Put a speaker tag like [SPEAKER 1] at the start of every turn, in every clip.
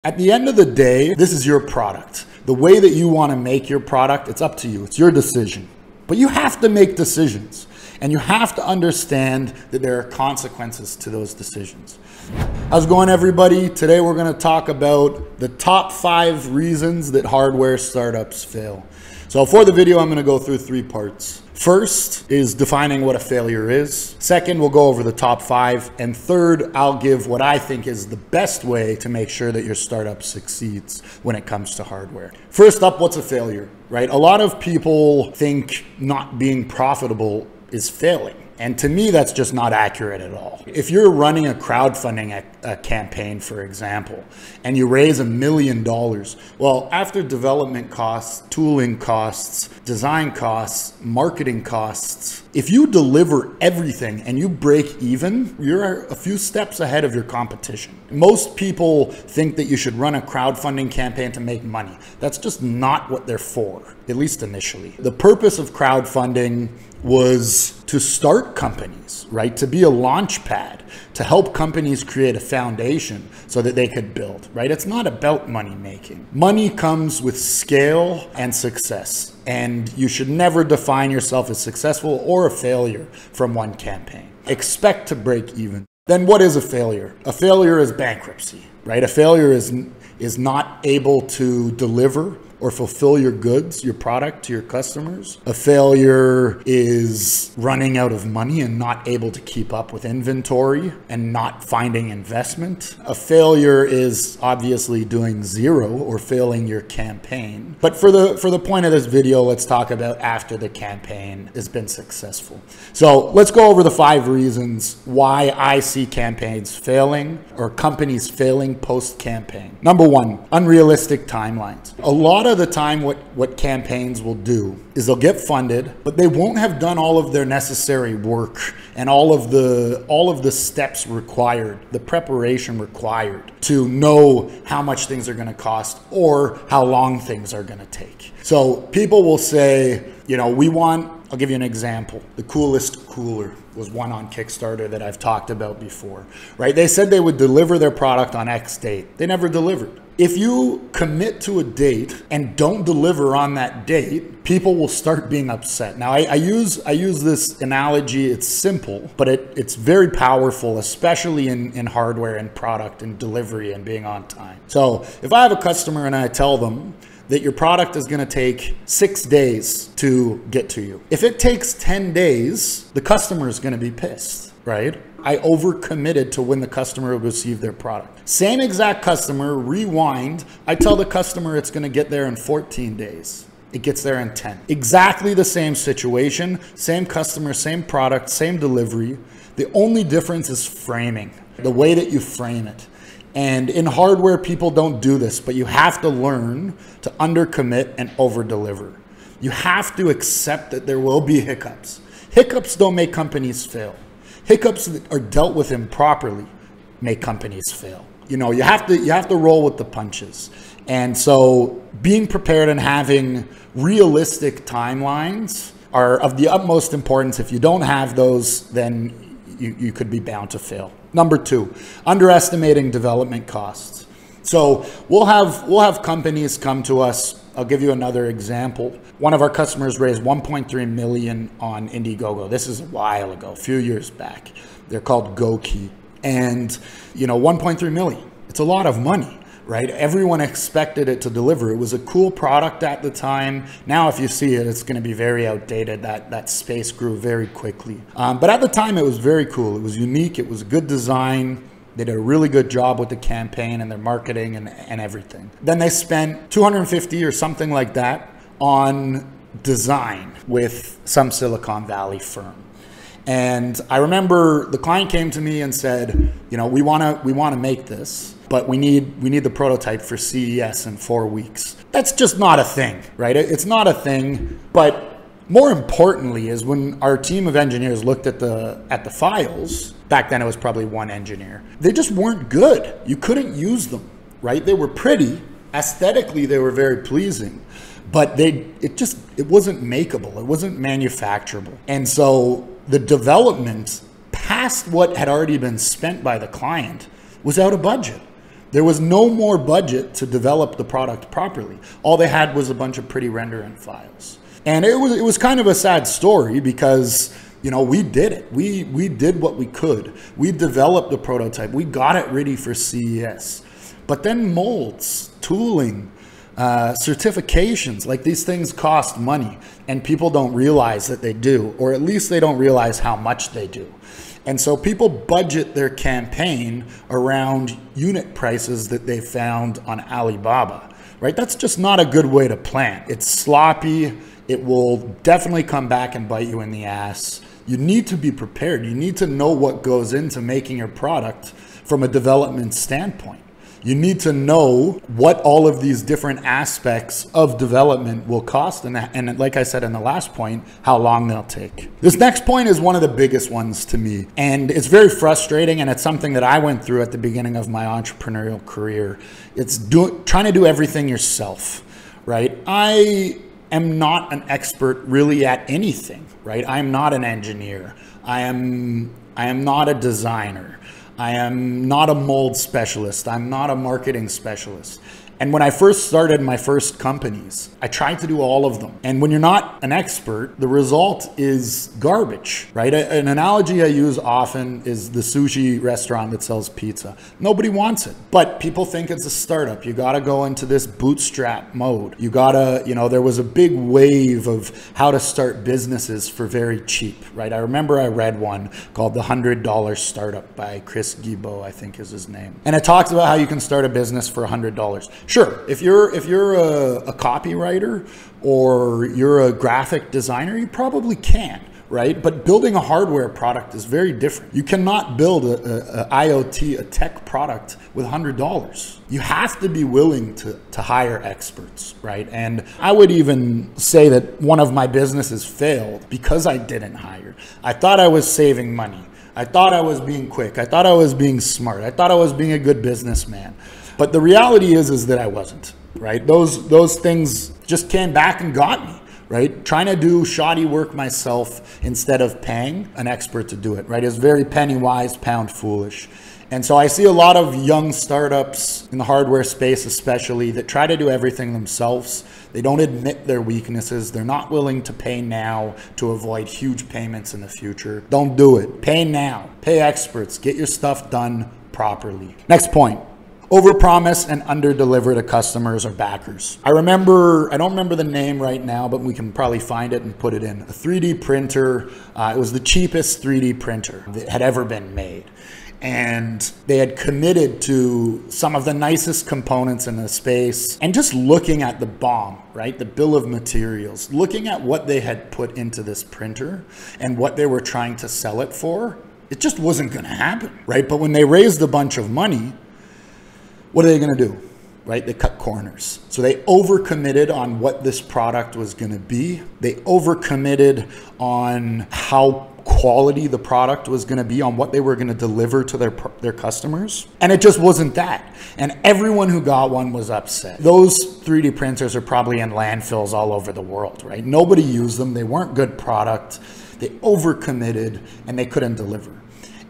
[SPEAKER 1] At the end of the day, this is your product. The way that you want to make your product, it's up to you. It's your decision. But you have to make decisions, and you have to understand that there are consequences to those decisions. How's it going, everybody? Today we're going to talk about the top 5 reasons that hardware startups fail. So for the video, I'm going to go through 3 parts. First is defining what a failure is. Second, we'll go over the top 5. And third, I'll give what I think is the best way to make sure that your startup succeeds when it comes to hardware. First up, what's a failure, right? A lot of people think not being profitable is failing. And to me, that's just not accurate at all. If you're running a crowdfunding campaign, for example, and you raise $1 million, well, after development costs, tooling costs, design costs, marketing costs, if you deliver everything and you break even, you're a few steps ahead of your competition. Most people think that you should run a crowdfunding campaign to make money. That's just not what they're for, at least initially. The purpose of crowdfunding was to start companies, right? To be a launch pad, to help companies create a foundation so that they could build, right? It's not about money making. Money comes with scale and success, and you should never define yourself as successful or a failure from one campaign. Expect to break even. Then what is a failure? A failure is bankruptcy, right? A failure is not able to deliver or fulfill your goods, your product to your customers. A failure is running out of money and not able to keep up with inventory and not finding investment. A failure is obviously doing zero or failing your campaign. But for the point of this video, let's talk about after the campaign has been successful. So let's go over the 5 reasons why I see campaigns failing or companies failing post-campaign. Number 1, unrealistic timelines. A lot of the time what campaigns will do is they'll get funded, but they won't have done all of their necessary work and all of the steps required, the preparation required to know how much things are going to cost or how long things are going to take. So people will say, you know, I'll give you an example. The coolest cooler was one on Kickstarter that I've talked about before, right? They said they would deliver their product on X date. They never delivered. If you commit to a date and don't deliver on that date, people will start being upset. Now, I use this analogy. It's simple, but it's very powerful, especially in hardware and product and delivery and being on time. So if I have a customer and I tell them that your product is going to take 6 days to get to you, if it takes 10 days, the customer is going to be pissed, right? I overcommitted to when the customer will receive their product. Same exact customer, rewind, I tell the customer it's going to get there in 14 days. It gets there in 10. Exactly the same situation, same customer, same product, same delivery. The only difference is framing, the way that you frame it. And in hardware, people don't do this, but you have to learn to undercommit and overdeliver. You have to accept that there will be hiccups. Hiccups don't make companies fail. Hiccups that are dealt with improperly make companies fail. You know, you have to roll with the punches. And so being prepared and having realistic timelines are of the utmost importance. If you don't have those, then you could be bound to fail. Number 2, underestimating development costs. So we'll have companies come to us. I'll give you another example. One of our customers raised $1.3 million on Indiegogo. This is a while ago, a few years back. They're called GoKey. And, you know, $1.3 million, it's a lot of money, right? Everyone expected it to deliver. It was a cool product at the time. Now, if you see it, it's going to be very outdated. That space grew very quickly. But at the time, it was very cool. It was unique. It was a good design. They did a really good job with the campaign and their marketing and everything. Then they spent $250 or something like that on design with some Silicon Valley firm. And I remember the client came to me and said, you know, we want to make this, but we need the prototype for CES in 4 weeks. That's just not a thing, right? It's not a thing. But more importantly is when our team of engineers looked at the files, back then it was probably 1 engineer, they just weren't good. You couldn't use them, right? They were pretty. Aesthetically, they were very pleasing, but it wasn't makeable. It wasn't manufacturable. And so the development past what had already been spent by the client was out of budget. There was no more budget to develop the product properly. All they had was a bunch of pretty rendering files. And it was kind of a sad story because, you know, we did it. We did what we could. We developed the prototype. We got it ready for CES. But then molds, tooling, certifications, like these things cost money and people don't realize that they do, or at least they don't realize how much they do. And so people budget their campaign around unit prices that they found on Alibaba, right? That's just not a good way to plan. It's sloppy. It will definitely come back and bite you in the ass. You need to be prepared. You need to know what goes into making your product from a development standpoint. You need to know what all of these different aspects of development will cost, and like I said in the last point, how long they'll take. This next point is one of the biggest ones to me, and it's very frustrating, and it's something that I went through at the beginning of my entrepreneurial career. It's trying to do everything yourself, right? I am not an expert really at anything, right? I'm not an engineer. I am not a designer. I am not a mold specialist. I'm not a marketing specialist. And when I first started my first companies, I tried to do all of them. And when you're not an expert, the result is garbage, right? An analogy I use often is the sushi restaurant that sells pizza. Nobody wants it, but people think it's a startup. You got to go into this bootstrap mode. You got to, you know, there was a big wave of how to start businesses for very cheap, right? I remember I read one called The $100 Startup by Chris Guillebeau, I think is his name. And it talks about how you can start a business for $100. Sure, if you're a copywriter or you're a graphic designer, you probably can, right? But building a hardware product is very different. You cannot build a IoT, a tech product with $100. You have to be willing to hire experts, right? And I would even say that one of my businesses failed because I didn't hire. I thought I was saving money. I thought I was being quick. I thought I was being smart. I thought I was being a good businessman. But the reality is that I wasn't, right? Those things just came back and got me, right? Trying to do shoddy work myself instead of paying an expert to do it, right? It's very penny wise, pound foolish. And so I see a lot of young startups in the hardware space especially that try to do everything themselves. They don't admit their weaknesses. They're not willing to pay now to avoid huge payments in the future. Don't do it. Pay now. Pay experts. Get your stuff done properly. Next point. Overpromise and underdeliver to customers or backers. I don't remember the name right now, but we can probably find it and put it in. A 3D printer. It was the cheapest 3D printer that had ever been made. And they had committed to some of the nicest components in the space. And just looking at the BOM, right? The bill of materials, looking at what they had put into this printer and what they were trying to sell it for, it just wasn't going to happen, right? But when they raised a bunch of money, what are they going to do, right? They cut corners. So they overcommitted on what this product was going to be. They overcommitted on how quality the product was going to be, on what they were going to deliver to their customers. And it just wasn't that. And everyone who got one was upset. Those 3D printers are probably in landfills all over the world, right? Nobody used them. They weren't good product. They overcommitted and they couldn't deliver.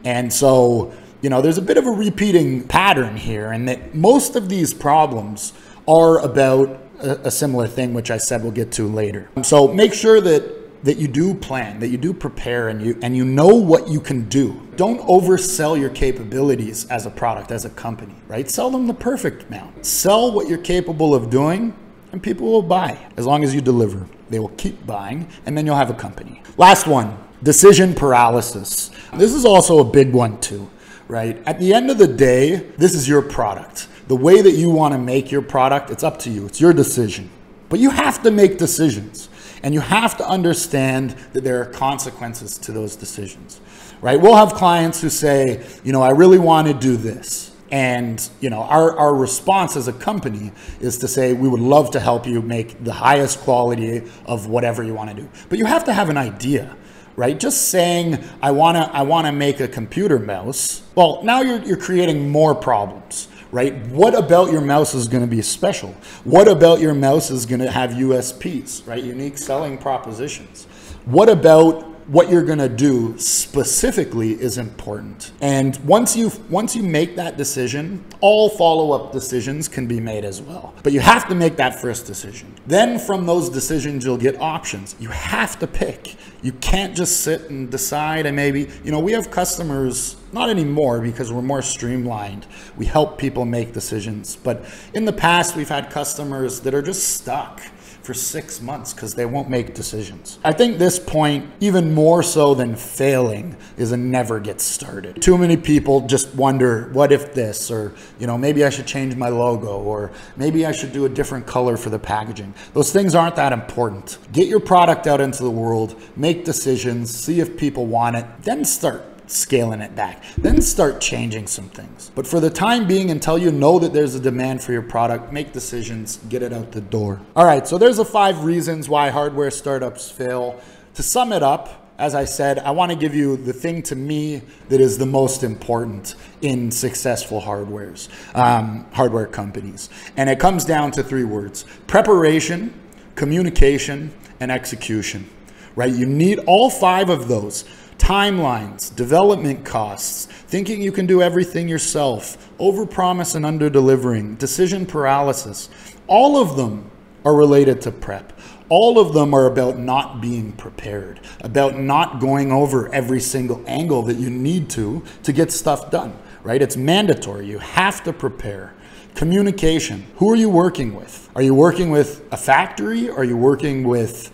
[SPEAKER 1] And so, you know, there's a bit of a repeating pattern here, and that most of these problems are about a similar thing, which I said we'll get to later. So make sure that you do plan, that you do prepare, and you know what you can do. Don't oversell your capabilities as a product, as a company, right? Sell them the perfect amount. Sell what you're capable of doing, and people will buy as long as you deliver. They will keep buying, and then you'll have a company. Last one, decision paralysis. This is also a big one too. Right? At the end of the day, this is your product. The way that you want to make your product, it's up to you. It's your decision. But you have to make decisions. And you have to understand that there are consequences to those decisions. Right? We'll have clients who say, you know, I really want to do this. And, you know, our response as a company is to say, we would love to help you make the highest quality of whatever you want to do. But you have to have an idea. Right? Just saying, I wanna make a computer mouse. Well, now you're creating more problems, right? What about your mouse is going to be special? What about your mouse is going to have USPs, right? Unique selling propositions. What about what you're gonna do specifically is important. And once you make that decision, all follow-up decisions can be made as well. But you have to make that first decision. Then from those decisions, you'll get options. You have to pick. You can't just sit and decide and maybe, we have customers, not anymore because we're more streamlined. We help people make decisions. But in the past, we've had customers that are just stuck for 6 months because they won't make decisions. I think this point, even more so than failing, is a never get started. Too many people just wonder, what if this, or maybe I should change my logo, or maybe I should do a different color for the packaging. Those things aren't that important. Get your product out into the world, make decisions, see if people want it, then start scaling it back, then start changing some things. But for the time being, until you know that there's a demand for your product, make decisions, get it out the door. All right, so there's the 5 reasons why hardware startups fail. To sum it up, as I said, I want to give you the thing to me that is the most important in successful hardware companies. And it comes down to 3 words: preparation, communication, and execution, right? You need all 5 of those. Timelines, development costs, thinking you can do everything yourself, overpromise and under-delivering, decision paralysis. All of them are related to prep. All of them are about not being prepared, about not going over every single angle that you need to get stuff done, right? It's mandatory. You have to prepare. Communication. Who are you working with? Are you working with a factory? Are you working with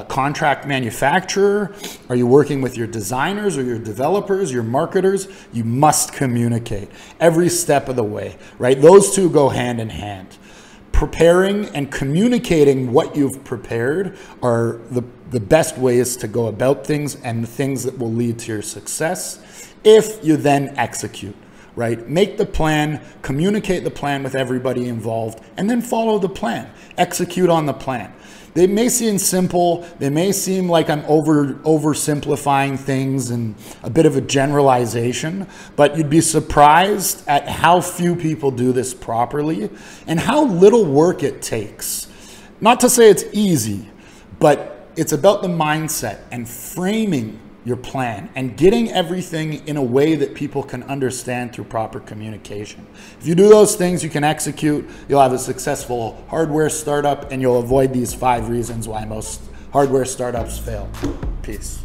[SPEAKER 1] contract manufacturer? Are you working with your designers or your developers, your marketers? You must communicate every step of the way, right? Those 2 go hand in hand. Preparing and communicating what you've prepared are the best ways to go about things, and the things that will lead to your success if you then execute, right? Make the plan, communicate the plan with everybody involved, and then follow the plan. Execute on the plan. They may seem simple, they may seem like I'm oversimplifying things and a bit of a generalization, but you'd be surprised at how few people do this properly and how little work it takes. Not to say it's easy, but it's about the mindset and framing your plan and getting everything in a way that people can understand through proper communication. If you do those things, you can execute, you'll have a successful hardware startup, and you'll avoid these 5 reasons why most hardware startups fail. Peace.